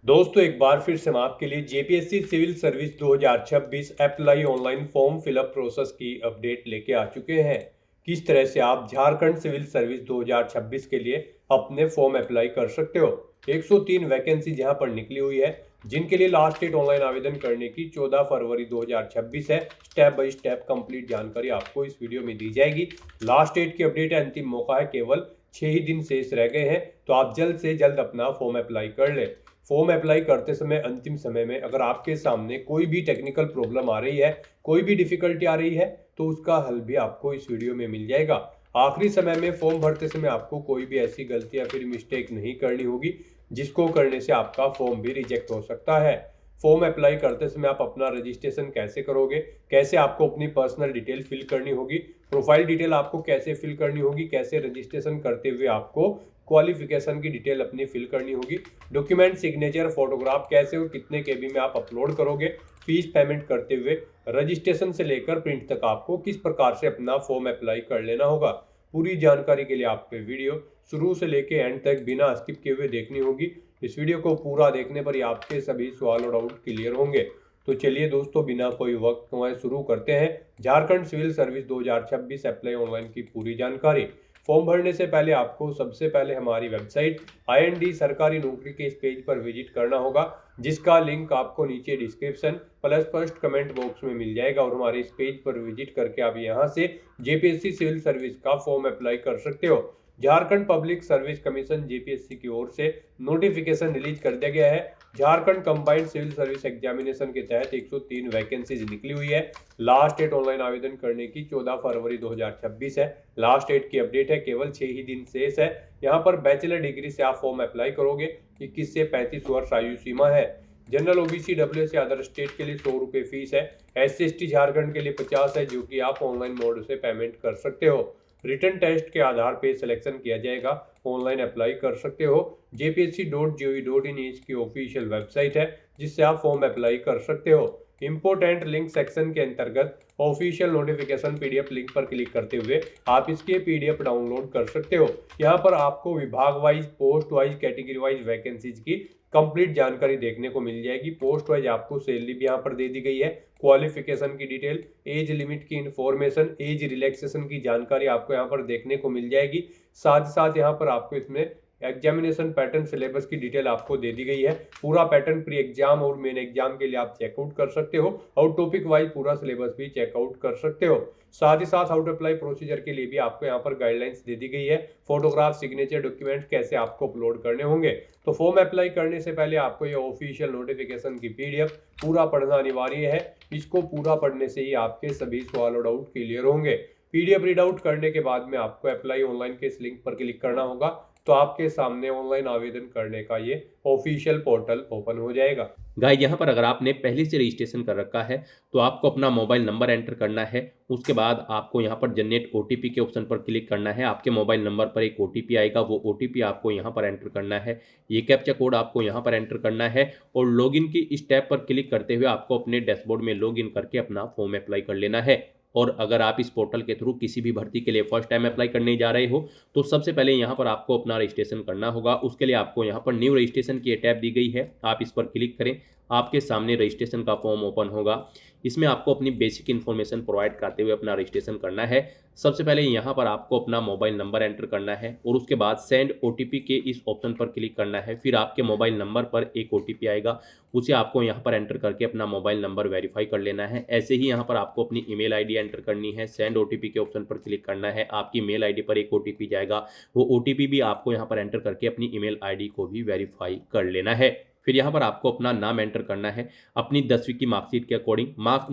दोस्तों एक बार फिर से हम आपके लिए JPSC civil service 2026 apply online form fill up process की अपडेट लेके आ चुके हैं। किस तरह से आप झारखंड सिविल सर्विस 2026 के लिए अपने फॉर्म अप्लाई कर सकते हो। 103 वैकेंसी जहां पर निकली हुई है, जिनके लिए लास्ट डेट ऑनलाइन आवेदन करने की 14 फरवरी 2026 है। स्टेप बाय स्टेप कंप्लीट जानकारी आपको इस वीडियो में दी जाएगी। लास्ट डेट की अपडेट है, अंतिम मौका है, केवल 6 ही दिन शेष रह गए हैं, तो आप जल्द से जल्द अपना फॉर्म अप्लाई कर ले। फॉर्म अप्लाई करते समय अंतिम समय में अगर आपके सामने कोई भी टेक्निकल प्रॉब्लम आ रही है, कोई भी डिफिकल्टी आ रही है, तो उसका हल भी आपको इस वीडियो में मिल जाएगा। आखिरी समय में फॉर्म भरते समय आपको कोई भी ऐसी गलती या फिर मिस्टेक नहीं करनी होगी, जिसको करने से आपका फॉर्म भी रिजेक्ट हो सकता है। फॉर्म अप्लाई करते समय आप अपना रजिस्ट्रेशन कैसे करोगे, कैसे आपको अपनी पर्सनल डिटेल फिल करनी होगी, प्रोफाइल डिटेल आपको कैसे फिल करनी होगी, कैसे रजिस्ट्रेशन करते हुए आपको क्वालिफिकेशन की डिटेल अपनी फिल करनी होगी, डॉक्यूमेंट सिग्नेचर फोटोग्राफ कैसे और कितने केबी में आप अपलोड करोगे, फीस पेमेंट करते हुए रजिस्ट्रेशन से लेकर प्रिंट तक आपको किस प्रकार से अपना फॉर्म अप्लाई कर लेना होगा। पूरी जानकारी के लिए आपको वीडियो शुरू से लेकर एंड तक बिना स्किप किए हुए देखनी होगी। इस वीडियो को पूरा देखने पर ही आपके सभी सवाल और डाउट क्लियर होंगे। तो चलिए दोस्तों, बिना कोई वक्त गंवाए शुरू करते हैं Jharkhand civil service 2026 apply online की पूरी जानकारी। फॉर्म भरने से पहले आपको सबसे पहले हमारी वेबसाइट IND सरकारी नौकरी के इस पेज पर विजिट करना होगा, जिसका लिंक आपको नीचे description plus first comment box में मिल जाएगा। और हमारे इस पेज पर विजिट करके आप यहां से जेपीएससी सिविल सर्विस का फॉर्म अप्लाई कर सकते हो। Jharkhand public service commission JPSC की ओर से नोटिफिकेशन रिलीज कर दिया गया है। Jharkhand combined civil service examination के तहत 103 वैकेंसीज निकली हुई है। लास्ट डेट ऑनलाइन आवेदन करने की 14 फरवरी 2026 है। लास्ट डेट की अपडेट है, केवल 6 ही दिन शेष है। यहाँ पर बैचलर डिग्री से आप फॉर्म अप्लाई करोगे। 21 से 35 वर्ष आयु सीमा है। जनरल ओबीसी डब्ल्यूएस या अदर स्टेट के लिए 100 रुपये फीस है। SC/ST झारखंड के लिए 50 है, जो कि आप ऑनलाइन मोड से पेमेंट कर सकते हो। रिटर्न टेस्ट के आधार पे सिलेक्शन किया जाएगा। ऑनलाइन अप्लाई कर सकते हो। jpsc.gov.in इसकी ऑफिशियल वेबसाइट है, जिससे आप फॉर्म अप्लाई कर सकते हो। इंपोर्टेंट लिंक सेक्शन के अंतर्गत ऑफिशियल नोटिफिकेशन PDF लिंक पर क्लिक करते हुए आप इसके PDF डाउनलोड कर सकते हो। यहाँ पर आपको विभाग wise, post wise, category wise vacancies की कंप्लीट जानकारी देखने को मिल जाएगी। पोस्ट वाइज आपको सैलरी भी यहाँ पर दे दी गई है, क्वालिफिकेशन की डिटेल, एज लिमिट की इंफॉर्मेशन, एज रिलैक्सेशन की जानकारी आपको यहाँ पर देखने को मिल जाएगी। साथ ही साथ यहाँ पर आपको इसमें एग्जामिनेशन पैटर्न, सिलेबस की डिटेल आपको दे दी गई है। पूरा पैटर्न प्री एग्जाम और मेन एग्जाम के लिए आप चेकआउट कर सकते हो, और टॉपिक वाइज पूरा सिलेबस भी चेकआउट कर सकते हो। साथ ही साथ हाउ टू अप्लाई प्रोसीजर के लिए भी आपको यहाँ पर गाइडलाइंस दे दी गई है। फोटोग्राफ, सिग्नेचर, डॉक्यूमेंट कैसे आपको अपलोड करने होंगे। तो फॉर्म अप्लाई करने से पहले आपको ये ऑफिशियल नोटिफिकेशन की PDF पूरा पढ़ना अनिवार्य है। इसको पूरा पढ़ने से ही आपके सभी सवाल और डाउट क्लियर होंगे। PDF रीड आउट करने के बाद में आपको अप्लाई ऑनलाइन के इस लिंक पर क्लिक करना होगा, तो आपके सामने ऑनलाइन आवेदन करने का ये ऑफिशियल पोर्टल ओपन हो जाएगा। गाइस, यहाँ पर अगर आपने पहले से रजिस्ट्रेशन कर रखा है तो आपको अपना मोबाइल नंबर एंटर करना है। उसके बाद आपको यहाँ पर जनरेट OTP के ऑप्शन पर क्लिक करना है। आपके मोबाइल नंबर पर एक OTP आएगा, वो OTP आपको यहाँ पर एंटर करना है। ये कैप्चा कोड आपको यहाँ पर एंटर करना है और लॉगिन की स्टेप पर क्लिक करते हुए आपको अपने डैशबोर्ड में लॉगिन करके अपना फॉर्म अप्लाई कर लेना है। और अगर आप इस पोर्टल के थ्रू किसी भी भर्ती के लिए फर्स्ट टाइम अप्लाई करने जा रहे हो तो सबसे पहले यहाँ पर आपको अपना रजिस्ट्रेशन करना होगा। उसके लिए आपको यहाँ पर न्यू रजिस्ट्रेशन की टैब दी गई है, आप इस पर क्लिक करें। आपके सामने रजिस्ट्रेशन का फॉर्म ओपन होगा। इसमें आपको अपनी बेसिक इन्फॉर्मेशन प्रोवाइड करते हुए अपना रजिस्ट्रेशन करना है। सबसे पहले यहाँ पर आपको अपना मोबाइल नंबर एंटर करना है और उसके बाद सेंड OTP के इस ऑप्शन पर क्लिक करना है। फिर आपके मोबाइल नंबर पर एक OTP आएगा, उसे आपको यहाँ पर एंटर करके अपना मोबाइल नंबर वेरीफाई कर लेना है। ऐसे ही यहाँ पर आपको अपनी ईमेल ID एंटर करनी है। सेंड OTP के ऑप्शन पर क्लिक करना है, आपकी मेल ID पर एक OTP जाएगा, वो OTP भी आपको यहाँ पर एंटर करके अपनी ईमेल ID को भी वेरीफाई कर लेना है। फिर यहाँ पर आपको अपना नाम एंटर करना है अपनी 10वीं की मार्कशीट के अकॉर्डिंग।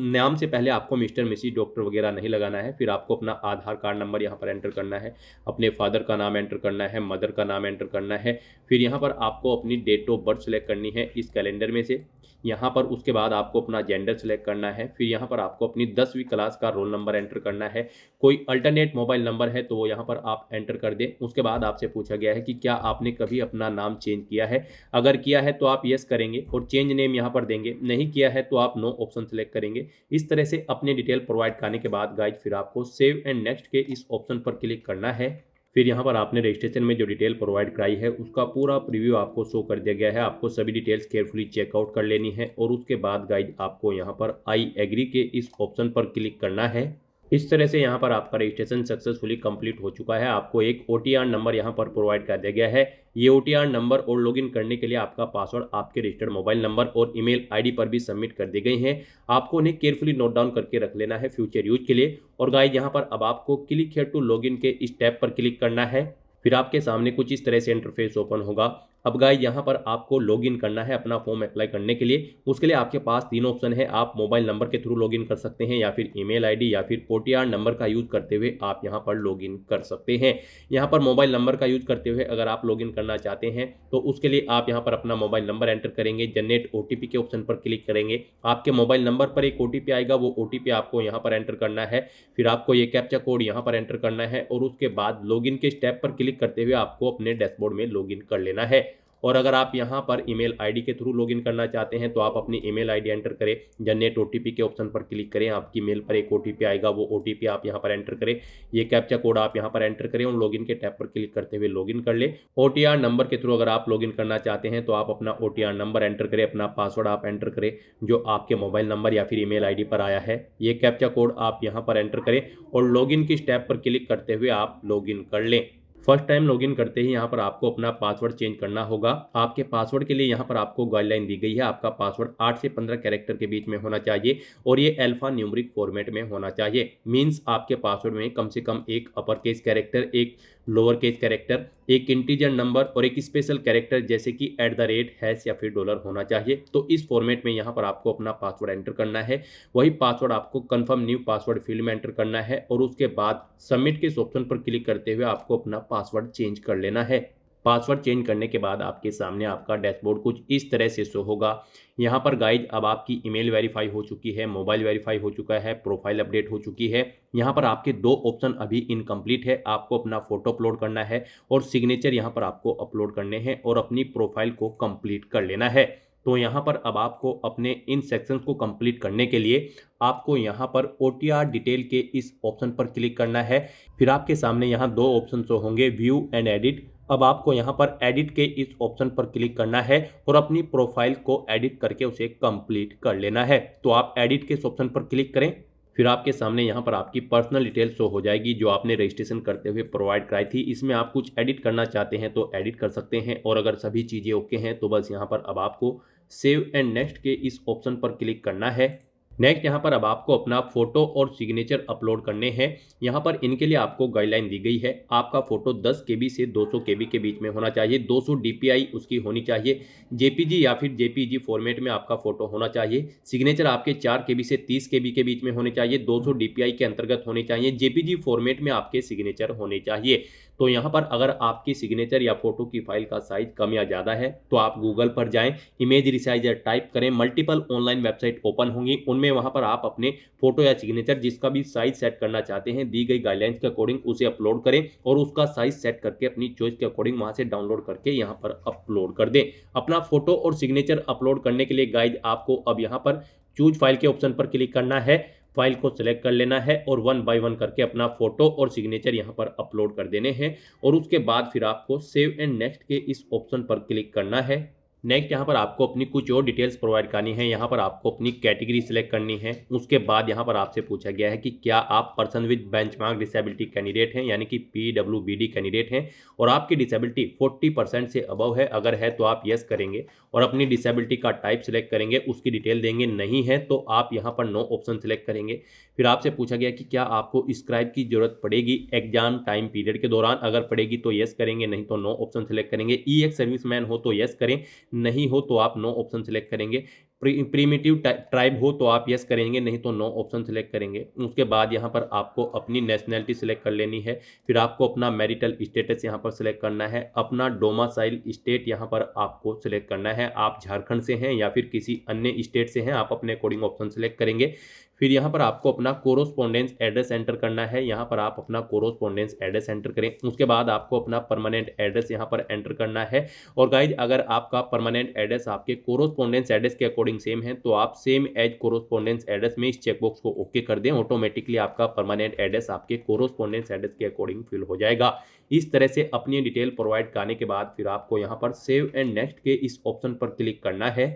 नाम से पहले आपको मिस्टर, मिसिस, डॉक्टर वगैरह नहीं लगाना है। फिर आपको अपना आधार कार्ड नंबर यहाँ पर एंटर करना है, अपने फादर का नाम एंटर करना है, मदर का नाम एंटर करना है। फिर यहाँ पर आपको अपनी डेट ऑफ बर्थ सेलेक्ट करनी है इस कैलेंडर में से। यहाँ पर उसके बाद आपको अपना जेंडर सेलेक्ट करना है। फिर यहाँ पर आपको अपनी 10वीं क्लास का रोल नंबर एंटर करना है। कोई अल्टरनेट मोबाइल नंबर है तो वो यहाँ पर आप एंटर कर दें। उसके बाद आपसे पूछा गया है कि क्या आपने कभी अपना नाम चेंज किया है। अगर किया है तो आप यस करेंगे और चेंज नेम यहाँ पर देंगे, नहीं किया है तो आप नो ऑप्शन सेलेक्ट करेंगे। इस तरह से अपने डिटेल प्रोवाइड करने के बाद गाइज फिर आपको सेव एंड नेक्स्ट के इस ऑप्शन पर क्लिक करना है। फिर यहाँ पर आपने रजिस्ट्रेशन में जो डिटेल प्रोवाइड कराई है उसका पूरा प्रीव्यू आपको शो कर दिया गया है। आपको सभी डिटेल्स केयरफुली चेकआउट कर लेनी है और उसके बाद गाइज आपको यहाँ पर आई एग्री के इस ऑप्शन पर क्लिक करना है। इस तरह से यहाँ पर आपका रजिस्ट्रेशन सक्सेसफुली कंप्लीट हो चुका है। आपको एक OTR नंबर यहाँ पर प्रोवाइड कर दिया गया है। ये OTR नंबर और लॉगिन करने के लिए आपका पासवर्ड आपके रजिस्टर्ड मोबाइल नंबर और ईमेल आईडी पर भी सबमिट कर दी गई हैं। आपको उन्हें केयरफुली नोट डाउन करके रख लेना है फ्यूचर यूज के लिए। और गाइस यहाँ पर अब आपको क्लिक हियर टू लॉगिन के इस टैब पर क्लिक करना है। फिर आपके सामने कुछ इस तरह से इंटरफेस ओपन होगा। अब गाइस यहाँ पर आपको लॉगिन करना है अपना फॉर्म अप्लाई करने के लिए। उसके लिए आपके पास तीन ऑप्शन है। आप मोबाइल नंबर के थ्रू लॉगिन कर सकते हैं या फिर ईमेल आईडी या फिर OTR नंबर का यूज करते हुए आप यहाँ पर लॉगिन कर सकते हैं। यहाँ पर मोबाइल नंबर का यूज करते हुए अगर आप लॉगिन करना चाहते हैं तो उसके लिए आप यहाँ पर अपना मोबाइल नंबर एंटर करेंगे, जनरेट OTP के ऑप्शन पर क्लिक करेंगे। आपके मोबाइल नंबर पर एक OTP आएगा, वो OTP आपको यहाँ पर एंटर करना है। फिर आपको ये कैप्चा कोड यहाँ पर एंटर करना है और उसके बाद लॉगिन के स्टेप पर क्लिक करते हुए आपको अपने डैशबोर्ड में लॉगिन कर लेना है। और अगर आप यहाँ पर ईमेल आईडी के थ्रू लॉगिन करना चाहते हैं तो आप अपनी ईमेल आईडी एंटर करें, जनरेट OTP के ऑप्शन पर क्लिक करें। आपकी मेल पर एक OTP आएगा, वो OTP आप यहाँ पर एंटर करें। ये कैप्चा कोड आप यहाँ पर एंटर करें और लॉगिन के टैब पर क्लिक करते हुए लॉगिन कर ले। OTR नंबर के थ्रू अगर आप लॉगिन करना चाहते हैं तो आप अपना OTR नंबर एंटर करें, अपना पासवर्ड आप एंटर करें जो आपके मोबाइल नंबर या फिर ईमेल आईडी पर आया है। ये कैप्चा कोड आप यहाँ पर एंटर करें और लॉगिन की स्टेप पर क्लिक करते हुए आप लॉगिन कर लें। फर्स्ट टाइम लॉगिन करते ही यहाँ पर आपको अपना पासवर्ड चेंज करना होगा। आपके पासवर्ड के लिए यहाँ पर आपको गाइडलाइन दी गई है। आपका पासवर्ड 8 से 15 कैरेक्टर के बीच में होना चाहिए और ये अल्फा न्यूमेरिक फॉर्मेट में होना चाहिए। मींस आपके पासवर्ड में कम से कम एक अपर केस कैरेक्टर, एक लोअर केस कैरेक्टर, एक इंटीजर नंबर और एक स्पेशल कैरेक्टर जैसे कि @ हैश या फिर डॉलर होना चाहिए। तो इस फॉर्मेट में यहाँ पर आपको अपना पासवर्ड एंटर करना है। वही पासवर्ड आपको कंफर्म न्यू पासवर्ड फील्ड में एंटर करना है और उसके बाद सबमिट के इस ऑप्शन पर क्लिक करते हुए आपको अपना पासवर्ड चेंज कर लेना है। पासवर्ड चेंज करने के बाद आपके सामने आपका डैशबोर्ड कुछ इस तरह से शो होगा। यहाँ पर गाइज अब आपकी ईमेल वेरीफाई हो चुकी है, मोबाइल वेरीफाई हो चुका है, प्रोफाइल अपडेट हो चुकी है। यहाँ पर आपके दो ऑप्शन अभी इनकम्प्लीट है। आपको अपना फोटो अपलोड करना है और सिग्नेचर यहाँ पर आपको अपलोड करने हैं और अपनी प्रोफाइल को कंप्लीट कर लेना है। तो यहाँ पर अब आपको अपने इन सेक्शंस को कंप्लीट करने के लिए आपको यहाँ पर OTR डिटेल के इस ऑप्शन पर क्लिक करना है। फिर आपके सामने यहाँ दो ऑप्शन शो होंगे, व्यू एंड एडिट। अब आपको यहाँ पर एडिट के इस ऑप्शन पर क्लिक करना है और अपनी प्रोफाइल को एडिट करके उसे कंप्लीट कर लेना है। तो आप एडिट के इस ऑप्शन पर क्लिक करें। फिर आपके सामने यहाँ पर आपकी पर्सनल डिटेल शो हो जाएगी जो आपने रजिस्ट्रेशन करते हुए प्रोवाइड कराई थी। इसमें आप कुछ एडिट करना चाहते हैं तो एडिट कर सकते हैं और अगर सभी चीज़ें ओके हैं तो बस यहाँ पर अब आपको सेव एंड नेक्स्ट के इस ऑप्शन पर क्लिक करना है। नेक्स्ट यहाँ पर अब आपको अपना फोटो और सिग्नेचर अपलोड करने हैं। यहाँ पर इनके लिए आपको गाइडलाइन दी गई है। आपका फोटो 10 KB से 200 KB के बीच में होना चाहिए। 200 DPI उसकी होनी चाहिए। JPG या फिर JPG फॉर्मेट में आपका फोटो होना चाहिए। सिग्नेचर आपके 4 KB से 30 KB के बीच में होने चाहिए। 200 DPI के अंतर्गत होने चाहिए। JPG फॉर्मेट में आपके सिग्नेचर होने चाहिए। तो यहाँ पर अगर आपकी सिग्नेचर या फोटो की फाइल का साइज कम या ज़्यादा है तो आप गूगल पर जाएं, इमेज रिसाइजर टाइप करें, मल्टीपल ऑनलाइन वेबसाइट ओपन होंगी, उनमें वहाँ पर आप अपने फोटो या सिग्नेचर जिसका भी साइज सेट करना चाहते हैं दी गई गाइडलाइंस के अकॉर्डिंग उसे अपलोड करें और उसका साइज सेट करके अपनी चॉइस के अकॉर्डिंग वहाँ से डाउनलोड करके यहाँ पर अपलोड कर दें। अपना फोटो और सिग्नेचर अपलोड करने के लिए गाइड आपको अब यहाँ पर चूज फाइल के ऑप्शन पर क्लिक करना है। फाइल को सिलेक्ट कर लेना है और 1 बाय 1 करके अपना फोटो और सिग्नेचर यहाँ पर अपलोड कर देने हैं और उसके बाद फिर आपको सेव एंड नेक्स्ट के इस ऑप्शन पर क्लिक करना है। नेक्स्ट यहाँ पर आपको अपनी कुछ और डिटेल्स प्रोवाइड करनी है। यहाँ पर आपको अपनी कैटेगरी सिलेक्ट करनी है। उसके बाद यहाँ पर आपसे पूछा गया है कि क्या आप person with benchmark disability candidate हैं यानी कि PWBD कैंडिडेट हैं और आपकी डिसेबिलिटी 40% से अबव है। अगर है तो आप यस करेंगे और अपनी डिसेबिलिटी का टाइप सिलेक्ट करेंगे, उसकी डिटेल देंगे। नहीं है तो आप यहाँ पर नो ऑप्शन सिलेक्ट करेंगे। फिर आपसे पूछा गया कि क्या आपको स्क्राइब की जरूरत पड़ेगी एग्जाम टाइम पीरियड के दौरान। अगर पड़ेगी तो यस करेंगे, नहीं तो नो ऑप्शन सिलेक्ट करेंगे। EX सर्विसमैन हो तो यस करें, नहीं हो तो आप नो ऑप्शन सिलेक्ट करेंगे। प्रीमिटिव ट्राइब हो तो आप यस करेंगे, नहीं तो नो ऑप्शन सिलेक्ट करेंगे। उसके बाद यहाँ पर आपको अपनी नेशनैलिटी सिलेक्ट कर लेनी है। फिर आपको अपना मैरिटल स्टेटस यहाँ पर सिलेक्ट करना है। अपना डोमासाइल स्टेट यहाँ पर आपको सिलेक्ट करना है। आप झारखंड से हैं या फिर किसी अन्य स्टेट से हैं, आप अपने अकॉर्डिंग ऑप्शन सिलेक्ट करेंगे। फिर यहाँ पर आपको अपना कोरोस्पोंडेंस एड्रेस एंटर करना है। यहाँ पर आप अपना कोरोस्पोंडेंस एड्रेस एंटर करें। उसके बाद आपको अपना परमानेंट एड्रेस यहाँ पर एंटर करना है। और गाइज अगर आपका परमानेंट एड्रेस आपके कोरोस्पोंडेंस एड्रेस के अकॉर्डिंग अकॉर्डिंग सेम है, तो आप सेम एज कोरोस्पोंडेंस एड्रेस में इस चेकबॉक्स को ओके कर दें। ऑटोमेटिकली आपका परमानेंट एड्रेस आपके कोरोस्पोंडेंस एड्रेस के अकॉर्डिंग फिल हो जाएगा। इस तरह से अपनी डिटेल प्रोवाइड करने के बाद फिर आपको यहाँ पर सेव एंड नेक्स्ट के इस ऑप्शन पर क्लिक करना है।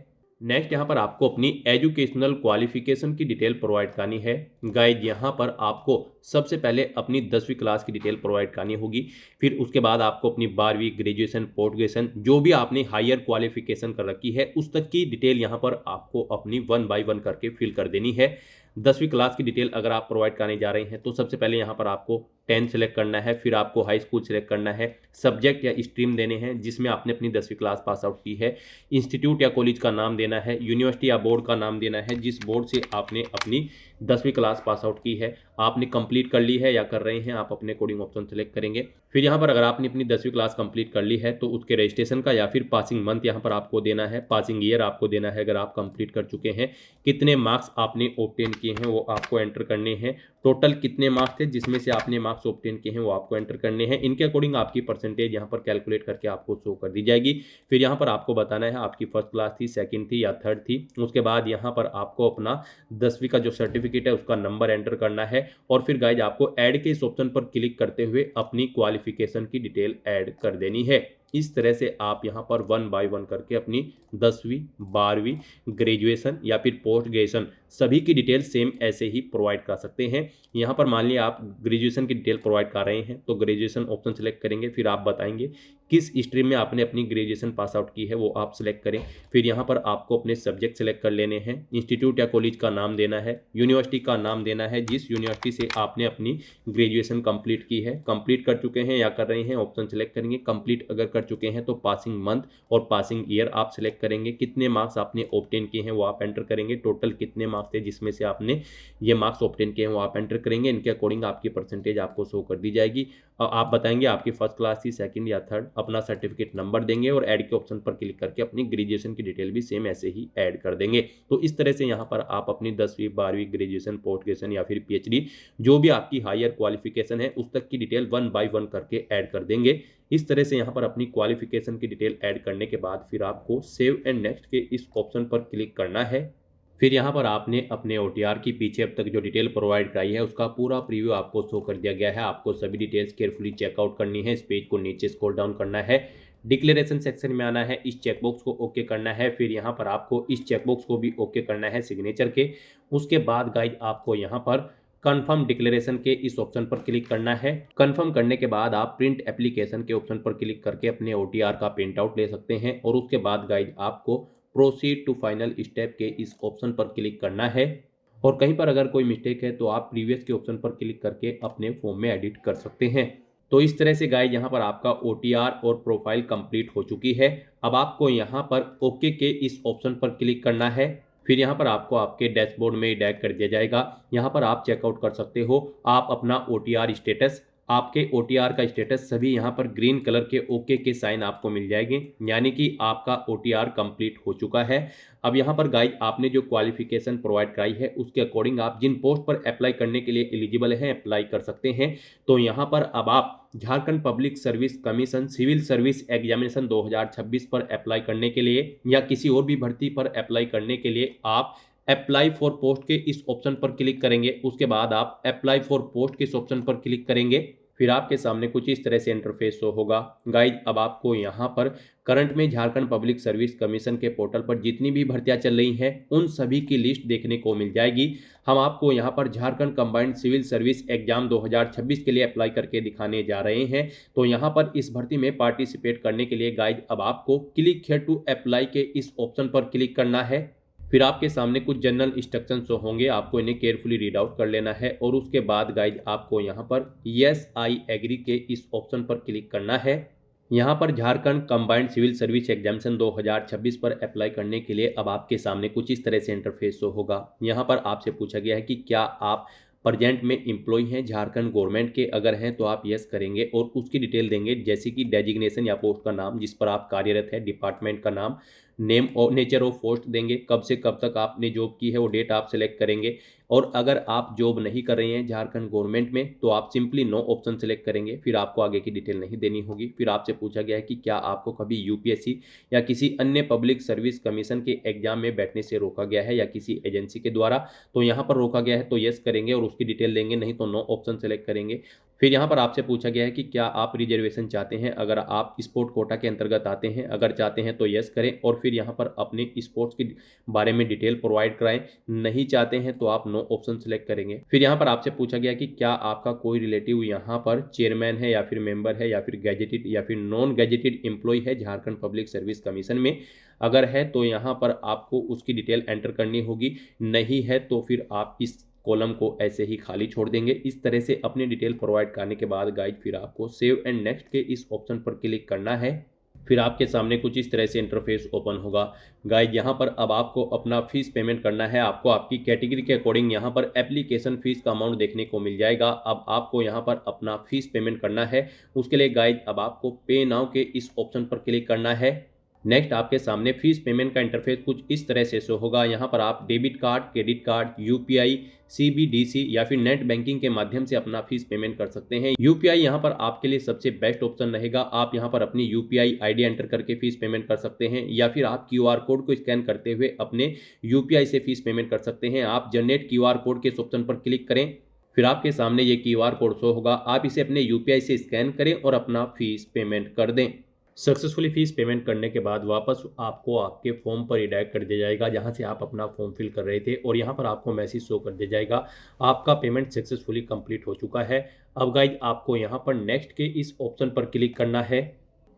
नेक्स्ट यहाँ पर आपको अपनी एजुकेशनल क्वालिफिकेशन की डिटेल प्रोवाइड करनी है। गाइड यहाँ पर आपको सबसे पहले अपनी 10वीं क्लास की डिटेल प्रोवाइड करनी होगी। फिर उसके बाद आपको अपनी 12वीं, ग्रेजुएशन, पोस्ट ग्रेजुएशन जो भी आपने हायर क्वालिफिकेशन कर रखी है उस तक की डिटेल यहाँ पर आपको अपनी 1 बाय 1 करके फिल कर देनी है। 10वीं क्लास की डिटेल अगर आप प्रोवाइड करने जा रहे हैं तो सबसे पहले यहाँ पर आपको 10 सेलेक्ट करना है, फिर आपको हाई स्कूल सेलेक्ट करना है, सब्जेक्ट या स्ट्रीम देने हैं जिसमें आपने अपनी 10वीं क्लास पास आउट की है, इंस्टीट्यूट या कॉलेज का नाम देना है, यूनिवर्सिटी या बोर्ड का नाम देना है जिस बोर्ड से आपने अपनी 10वीं क्लास पास आउट की है, आपने कंप्लीट कर ली है या कर रहे हैं, आप अपने कोडिंग ऑप्शन सेलेक्ट करेंगे। फिर यहाँ पर अगर आपने अपनी 10वीं क्लास कंप्लीट कर ली है तो उसके रजिस्ट्रेशन का या फिर पासिंग मंथ यहाँ पर आपको देना है, पासिंग ईयर आपको देना है अगर आप कंप्लीट कर चुके हैं, कितने मार्क्स आपने ऑब्टेन किए हैं वो आपको एंटर करने हैं, टोटल कितने मार्क्स थे जिसमें से आपने मार्क्स ऑब्टेन किए हैं वो आपको एंटर करने हैं। इनके अकॉर्डिंग आपकी परसेंटेज यहाँ पर कैलकुलेट करके आपको शो कर दी जाएगी। फिर यहाँ पर आपको बताना है आपकी फर्स्ट क्लास थी, सेकंड थी या थर्ड थी। उसके बाद यहाँ पर आपको अपना 10वीं का जो सर्टिफिकेट है उसका नंबर एंटर करना है और फिर गाइज आपको ऐड के इस ऑप्शन पर क्लिक करते हुए अपनी क्वालिफिकेशन की डिटेल ऐड कर देनी है। इस तरह से आप यहाँ पर 1 बाय 1 करके अपनी 10वीं, 12वीं, ग्रेजुएशन या फिर पोस्ट ग्रेजुएशन सभी की डिटेल सेम ऐसे ही प्रोवाइड कर सकते हैं। यहाँ पर मान लिया आप ग्रेजुएशन की डिटेल प्रोवाइड कर रहे हैं तो ग्रेजुएशन ऑप्शन सेलेक्ट करेंगे, फिर आप बताएंगे किस स्ट्रीम में आपने अपनी ग्रेजुएशन पास आउट की है वो आप सिलेक्ट करें। फिर यहाँ पर आपको अपने सब्जेक्ट सेलेक्ट कर लेने हैं, इंस्टीट्यूट या कॉलेज का नाम देना है, यूनिवर्सिटी का नाम देना है जिस यूनिवर्सिटी से आपने अपनी ग्रेजुएशन कंप्लीट की है, कंप्लीट कर चुके हैं या कर रहे हैं ऑप्शन सेलेक्ट करेंगे, कंप्लीट अगर कर चुके हैं तो पासिंग मंथ और पासिंग ईयर आप सिलेक्ट करेंगे, कितने मार्क्स आपने ऑब्टेन किए हैं वो आप एंटर करेंगे, टोटल कितने मार्क्स थे जिसमें से आपने ये मार्क्स ऑब्टेन किए हैं वो आप एंटर करेंगे। इनके अकॉर्डिंग आपकी परसेंटेज आपको शो कर दी जाएगी। आप बताएंगे आपकी फर्स्ट क्लास थी, सेकंड या थर्ड, अपना सर्टिफिकेट नंबर देंगे और ऐड के ऑप्शन पर क्लिक करके अपनी ग्रेजुएशन की डिटेल भी सेम ऐसे ही ऐड कर देंगे। तो इस तरह से यहाँ पर आप अपनी 10वीं, 12वीं, ग्रेजुएशन, पोस्ट ग्रेजुएशन या फिर पीएचडी जो भी आपकी हायर क्वालिफिकेशन है उस तक की डिटेल 1 बाय 1 करके ऐड कर देंगे। इस तरह से यहाँ पर अपनी क्वालिफिकेशन की डिटेल ऐड करने के बाद फिर आपको सेव एंड नेक्स्ट के इस ऑप्शन पर क्लिक करना है। फिर यहाँ पर आपने अपने OTR की पीछे अब तक जो डिटेल प्रोवाइड कराई है उसका पूरा प्रीव्यू आपको शो कर दिया गया है। आपको सभी डिटेल्स केयरफुली चेकआउट करनी है। इस पेज को नीचे स्क्रॉल डाउन करना है, डिक्लेरेशन सेक्शन में आना है, इस चेकबॉक्स को ओके करना है। फिर यहाँ पर आपको इस चेकबॉक्स को भी ओके करना है सिग्नेचर के। उसके बाद गाइज आपको यहाँ पर कन्फर्म डिक्लेरेशन के इस ऑप्शन पर क्लिक करना है। कन्फर्म करने के बाद आप प्रिंट एप्लीकेशन के ऑप्शन पर क्लिक करके अपने OTR का प्रिंट आउट ले सकते हैं और उसके बाद गाइज आपको प्रोसीड टू फाइनल स्टेप के इस ऑप्शन पर क्लिक करना है। और कहीं पर अगर कोई मिस्टेक है तो आप प्रीवियस के ऑप्शन पर क्लिक करके अपने फॉर्म में एडिट कर सकते हैं। तो इस तरह से गाइज यहाँ पर आपका OTR और प्रोफाइल कंप्लीट हो चुकी है। अब आपको यहाँ पर ओके के इस ऑप्शन पर क्लिक करना है। फिर यहाँ पर आपको आपके डैशबोर्ड में टैग कर दिया जाएगा। यहाँ पर आप चेकआउट कर सकते हो आप अपना OTR स्टेटस। आपके OTR का स्टेटस सभी यहाँ पर ग्रीन कलर के ओके के साइन आपको मिल जाएंगे, यानी कि आपका OTR कंप्लीट हो चुका है। अब यहाँ पर गाइज आपने जो क्वालिफिकेशन प्रोवाइड कराई है उसके अकॉर्डिंग आप जिन पोस्ट पर अप्लाई करने के लिए एलिजिबल हैं अप्लाई कर सकते हैं। तो यहाँ पर अब आप Jharkhand public service commission civil service examination 2026 पर अप्लाई करने के लिए या किसी और भी भर्ती पर अप्लाई करने के लिए आप अप्लाई फॉर पोस्ट के इस ऑप्शन पर क्लिक करेंगे। उसके बाद आप अप्लाई फॉर पोस्ट के इस ऑप्शन पर क्लिक करेंगे। फिर आपके सामने कुछ इस तरह से इंटरफेस शो होगा। गाइज अब आपको यहाँ पर करंट में झारखंड पब्लिक सर्विस कमीशन के पोर्टल पर जितनी भी भर्तियां चल रही हैं उन सभी की लिस्ट देखने को मिल जाएगी। हम आपको यहाँ पर Jharkhand combined civil service exam 2026 के लिए अप्लाई करके दिखाने जा रहे हैं। तो यहाँ पर इस भर्ती में पार्टिसिपेट करने के लिए गाइज अब आपको क्लिक हियर टू अप्लाई के इस ऑप्शन पर क्लिक करना है। फिर आपके सामने कुछ जनरल इंस्ट्रक्शन शो होंगे, आपको इन्हें केयरफुली रीड आउट कर लेना है और उसके बाद गाइज आपको यहाँ पर यस आई एग्री के इस ऑप्शन पर क्लिक करना है। यहाँ पर Jharkhand combined civil service examination 2026 पर अप्लाई करने के लिए अब आपके सामने कुछ इस तरह से इंटरफेस शो होगा। यहाँ पर आपसे पूछा गया है कि क्या आप प्रेजेंट में एम्प्लॉय हैं झारखंड गवर्नमेंट के, अगर हैं तो आप यस करेंगे और उसकी डिटेल देंगे जैसे कि डेजिग्नेशन या पोस्ट का नाम जिस पर आप कार्यरत है, डिपार्टमेंट का नाम, नेम और नेचर ऑफ पोस्ट देंगे, कब से कब तक आपने जॉब की है वो डेट आप सेलेक्ट करेंगे। और अगर आप जॉब नहीं कर रहे हैं झारखंड गवर्नमेंट में तो आप सिंपली नो ऑप्शन सेलेक्ट करेंगे, फिर आपको आगे की डिटेल नहीं देनी होगी। फिर आपसे पूछा गया है कि क्या आपको कभी यूपीएससी या किसी अन्य पब्लिक सर्विस कमीशन के एग्जाम में बैठने से रोका गया है या किसी एजेंसी के द्वारा, तो यहाँ पर रोका गया है तो यस करेंगे और उसकी डिटेल देंगे, नहीं तो नो ऑप्शन सेलेक्ट करेंगे। फिर यहाँ पर आपसे पूछा गया है कि क्या आप रिजर्वेशन चाहते हैं, अगर आप स्पोर्ट कोटा के अंतर्गत आते हैं, अगर चाहते हैं तो यस करें और फिर यहाँ पर अपने स्पोर्ट्स के बारे में डिटेल प्रोवाइड कराएं, नहीं चाहते हैं तो आप नो ऑप्शन सेलेक्ट करेंगे। फिर यहाँ पर आपसे पूछा गया कि क्या आपका कोई रिलेटिव यहाँ पर चेयरमैन है या फिर मेंबर है या फिर गैजेटेड या फिर नॉन गैजेटेड एम्प्लॉय है झारखंड पब्लिक सर्विस कमीशन में, अगर है तो यहाँ पर आपको उसकी डिटेल एंटर करनी होगी, नहीं है तो फिर आप इस कॉलम को ऐसे ही खाली छोड़ देंगे। इस तरह से अपनी डिटेल प्रोवाइड करने के बाद गाइज फिर आपको सेव एंड नेक्स्ट के इस ऑप्शन पर क्लिक करना है। फिर आपके सामने कुछ इस तरह से इंटरफेस ओपन होगा। गाइज यहाँ पर अब आपको अपना फीस पेमेंट करना है। आपको आपकी कैटेगरी के अकॉर्डिंग यहाँ पर एप्लीकेशन फीस का अमाउंट देखने को मिल जाएगा। अब आपको यहाँ पर अपना फीस पेमेंट करना है। उसके लिए गाइज अब आपको पे नाउ के इस ऑप्शन पर क्लिक करना है। नेक्स्ट आपके सामने फीस पेमेंट का इंटरफेस कुछ इस तरह से शो होगा। यहाँ पर आप debit card, credit card, UPI, CBDC या फिर नेट बैंकिंग के माध्यम से अपना फीस पेमेंट कर सकते हैं। यूपीआई यहाँ पर आपके लिए सबसे बेस्ट ऑप्शन रहेगा। आप यहाँ पर अपनी यूपीआई आईडी एंटर करके फीस पेमेंट कर सकते हैं या फिर आप क्यूआर कोड को स्कैन करते हुए अपने यूपीआई से फीस पेमेंट कर सकते हैं। आप जनरेट क्यूआर कोड के इस ऑप्शन पर क्लिक करें, फिर आपके सामने ये क्यूआर कोड शो होगा। आप इसे अपने यूपीआई से स्कैन करें और अपना फीस पेमेंट कर दें। सक्सेसफुली फीस पेमेंट करने के बाद वापस आपको आपके फॉर्म पर रिडायरेक्ट कर दिया जाएगा जहां से आप अपना फॉर्म फिल कर रहे थे और यहां पर आपको मैसेज शो कर दिया जाएगा आपका पेमेंट सक्सेसफुली कंप्लीट हो चुका है। अब गाइज आपको यहां पर नेक्स्ट के इस ऑप्शन पर क्लिक करना है।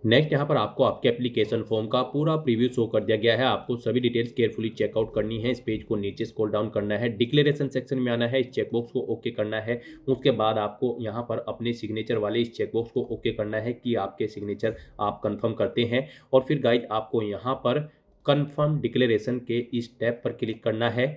नेक्स्ट यहाँ पर आपको आपके एप्लीकेशन फॉर्म का पूरा प्रीव्यू शो कर दिया गया है। आपको सभी डिटेल्स केयरफुली चेकआउट करनी है। इस पेज को नीचे स्क्रॉल डाउन करना है, डिक्लेरेशन सेक्शन में आना है, इस चेकबॉक्स को ओके करना है। उसके बाद आपको यहाँ पर अपने सिग्नेचर वाले इस चेकबॉक्स को ओके करना है कि आपके सिग्नेचर आप कंफर्म करते हैं। और फिर गाइज आपको यहाँ पर कन्फर्म डिक्लेरेशन के इस टैब पर क्लिक करना है।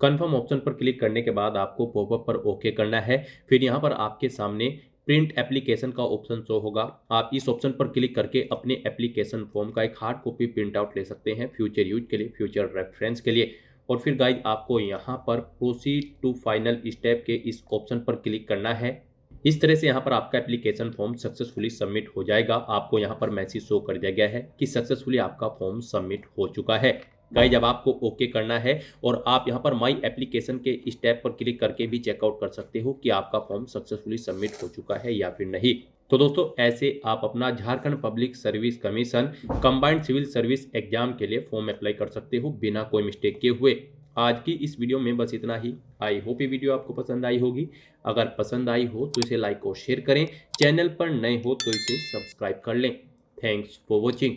कन्फर्म ऑप्शन पर क्लिक करने के बाद आपको पॉपअप पर ओके करना है। फिर यहाँ पर आपके सामने प्रिंट एप्लीकेशन का ऑप्शन शो होगा। आप इस ऑप्शन पर क्लिक करके अपने एप्लीकेशन फॉर्म का एक हार्ड कॉपी प्रिंट आउट ले सकते हैं फ्यूचर यूज के लिए, फ्यूचर रेफरेंस के लिए। और फिर गाइज आपको यहाँ पर प्रोसीड टू फाइनल स्टेप के इस ऑप्शन पर क्लिक करना है। इस तरह से यहाँ पर आपका एप्लीकेशन फॉर्म सक्सेसफुली सबमिट हो जाएगा। आपको यहाँ पर मैसेज शो कर दिया गया है कि सक्सेसफुली आपका फॉर्म सबमिट हो चुका है। गाइज अब आपको ओके करना है और आप यहाँ पर माई एप्लीकेशन के स्टेप पर क्लिक करके भी चेकआउट कर सकते हो कि आपका फॉर्म सक्सेसफुली सबमिट हो चुका है या फिर नहीं। तो दोस्तों ऐसे आप अपना Jharkhand public service commission combined civil service exam के लिए फॉर्म अप्लाई कर सकते हो बिना कोई मिस्टेक किए हुए। आज की इस वीडियो में बस इतना ही। आई होप ये वीडियो आपको पसंद आई होगी। अगर पसंद आई हो तो इसे लाइक और शेयर करें। चैनल पर नए हो तो इसे सब्सक्राइब कर लें। Thanks for watching.